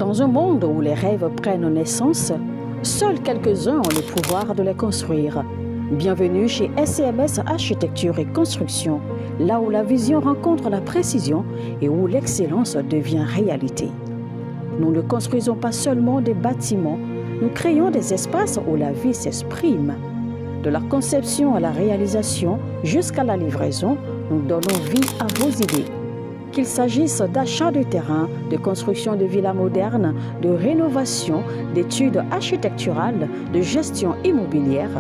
Dans un monde où les rêves prennent naissance, seuls quelques-uns ont le pouvoir de les construire. Bienvenue chez SCMS Architecture et Construction, là où la vision rencontre la précision et où l'excellence devient réalité. Nous ne construisons pas seulement des bâtiments, nous créons des espaces où la vie s'exprime. De la conception à la réalisation jusqu'à la livraison, nous donnons vie à vos idées. Qu'il s'agisse d'achat de terrain, de construction de villas modernes, de rénovation, d'études architecturales, de gestion immobilière,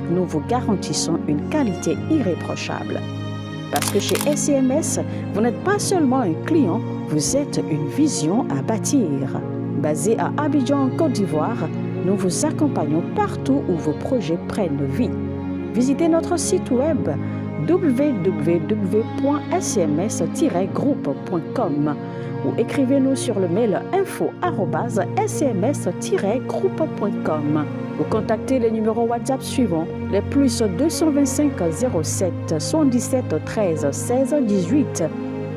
nous vous garantissons une qualité irréprochable. Parce que chez SCMS, vous n'êtes pas seulement un client, vous êtes une vision à bâtir. Basé à Abidjan, en Côte d'Ivoire, nous vous accompagnons partout où vos projets prennent vie. Visitez notre site web www.scms-groupe.com ou écrivez-nous sur le mail info@scms-groupe.com ou contactez les numéros WhatsApp suivants, les plus 225 07 77 13 16 18,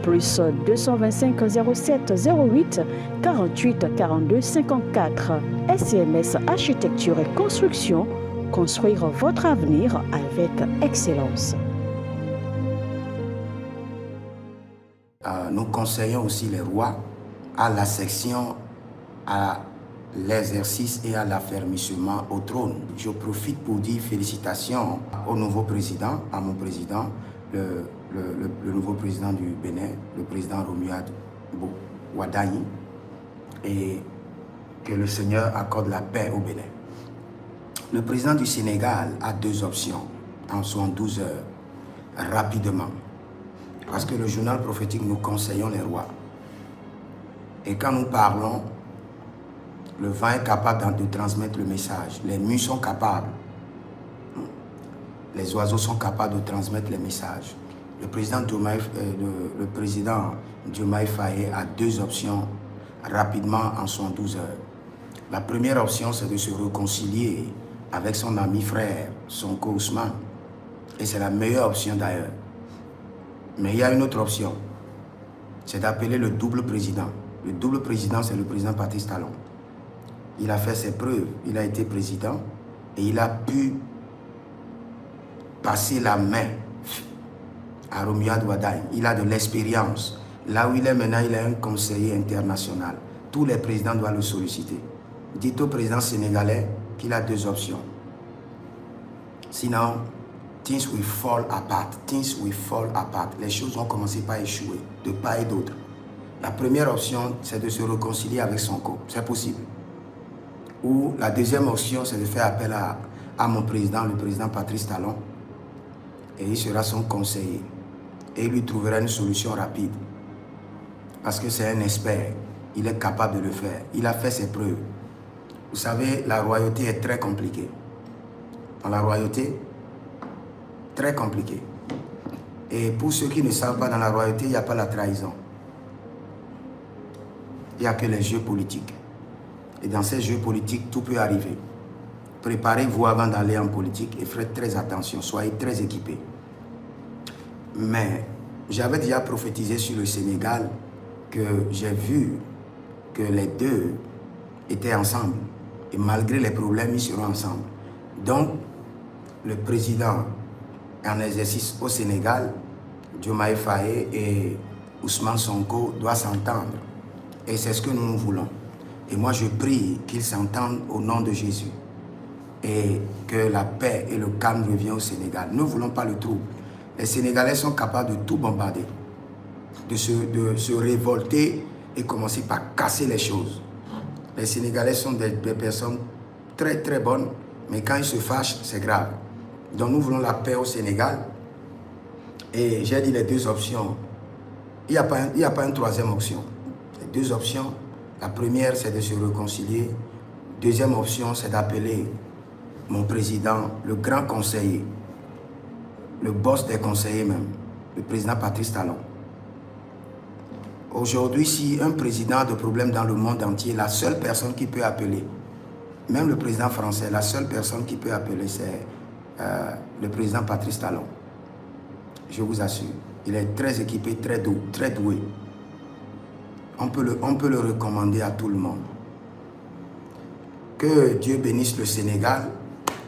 plus 225 07 08 48 42 54. SCMS Architecture et Construction, construire votre avenir avec excellence. Nous conseillons aussi les rois à l'ascension, à l'exercice et à l'affermissement au trône. Je profite pour dire félicitations au nouveau président, à mon président, le nouveau président du Bénin, le président Romuald Wadagne, et que le Seigneur accorde la paix au Bénin. Le président du Sénégal a deux options en 72 heures, rapidement. Parce que le journal prophétique, nous conseillons les rois. Et quand nous parlons, le vent est capable de transmettre le message. Les nues sont capables. Les oiseaux sont capables de transmettre les messages. Le président Diomaye Faye a deux options rapidement en 72 heures. La première option, c'est de se réconcilier avec son ami frère, Sonko Ousmane. Et c'est la meilleure option d'ailleurs. Mais il y a une autre option, c'est d'appeler le double président. Le double président, c'est le président Patrice Talon. Il a fait ses preuves, il a été président et il a pu passer la main à Romuald Wadagne. Il a de l'expérience. Là où il est maintenant, il est un conseiller international. Tous les présidents doivent le solliciter. Dites au président sénégalais qu'il a deux options. Sinon, things will fall apart. Things will fall apart. Les choses vont commencer par échouer, de part et d'autre. La première option, c'est de se réconcilier avec Sonko. C'est possible. Ou la deuxième option, c'est de faire appel à mon président, le président Patrice Talon. Et il sera son conseiller. Et il lui trouvera une solution rapide. Parce que c'est un expert. Il est capable de le faire. Il a fait ses preuves. Vous savez, la royauté est très compliquée. Dans la royauté, très compliqué. Et pour ceux qui ne savent pas, dans la royauté, il n'y a pas la trahison. Il n'y a que les jeux politiques. Et dans ces jeux politiques, tout peut arriver. Préparez-vous avant d'aller en politique et faites très attention, soyez très équipés. Mais j'avais déjà prophétisé sur le Sénégal que j'ai vu que les deux étaient ensemble. Et malgré les problèmes, ils seront ensemble. Donc, le président en exercice au Sénégal, Diomaye Faye et Ousmane Sonko doivent s'entendre. Et c'est ce que nous voulons. Et moi, je prie qu'ils s'entendent au nom de Jésus. Et que la paix et le calme reviennent au Sénégal. Nous ne voulons pas le trouble. Les Sénégalais sont capables de tout bombarder, de se révolter et commencer par casser les choses. Les Sénégalais sont des personnes très très bonnes, mais quand ils se fâchent, c'est grave. Donc nous voulons la paix au Sénégal. Et j'ai dit les deux options. Il n'y a pas une troisième option. Les deux options, la première c'est de se réconcilier. Deuxième option c'est d'appeler mon président, le grand conseiller, le boss des conseillers même, le président Patrice Talon. Aujourd'hui, si un président a de problèmes dans le monde entier, la seule personne qui peut appeler, même le président français, la seule personne qui peut appeler, c'est le président Patrice Talon. Je vous assure, il est très équipé, très doué. On peut le recommander à tout le monde. Que Dieu bénisse le Sénégal.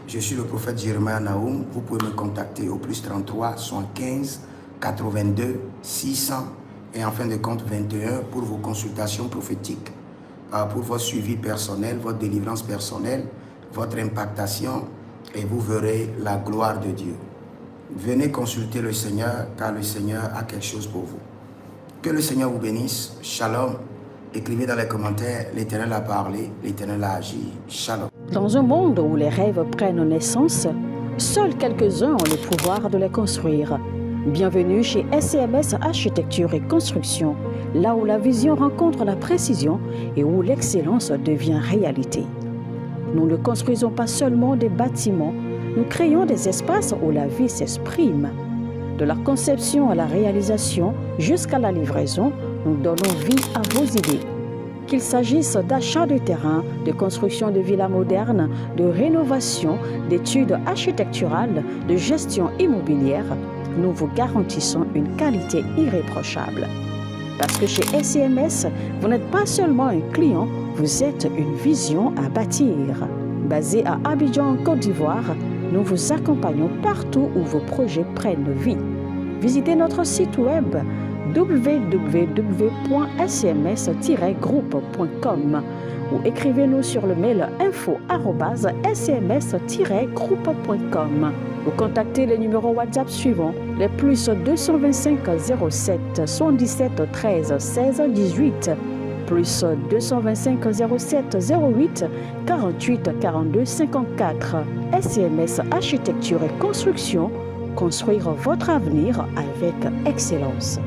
Je suis le prophète Jeremiah Naoum. Vous pouvez me contacter au plus 33 75 82 600 et en fin de compte 21 pour vos consultations prophétiques, pour votre suivi personnel, votre délivrance personnelle, votre impactation, et vous verrez la gloire de Dieu. Venez consulter le Seigneur, car le Seigneur a quelque chose pour vous. Que le Seigneur vous bénisse. Shalom. Écrivez dans les commentaires, l'Éternel a parlé, l'Éternel a agi. Shalom. Dans un monde où les rêves prennent naissance, seuls quelques-uns ont le pouvoir de les construire. Bienvenue chez SCMS Architecture et Construction, là où la vision rencontre la précision et où l'excellence devient réalité. Nous ne construisons pas seulement des bâtiments, nous créons des espaces où la vie s'exprime. De la conception à la réalisation jusqu'à la livraison, nous donnons vie à vos idées. Qu'il s'agisse d'achat de terrain, de construction de villas modernes, de rénovation, d'études architecturales, de gestion immobilière, nous vous garantissons une qualité irréprochable. Parce que chez SCMS, vous n'êtes pas seulement un client, vous êtes une vision à bâtir. Basé à Abidjan, en Côte d'Ivoire, nous vous accompagnons partout où vos projets prennent vie. Visitez notre site web www.scms-groupe.com ou écrivez-nous sur le mail info@scms-groupe.com ou contactez les numéros WhatsApp suivants, les plus 225 07 77 13 16 18, plus 225 07 08 48 42 54. SCMS Architecture et Construction, construire votre avenir avec excellence.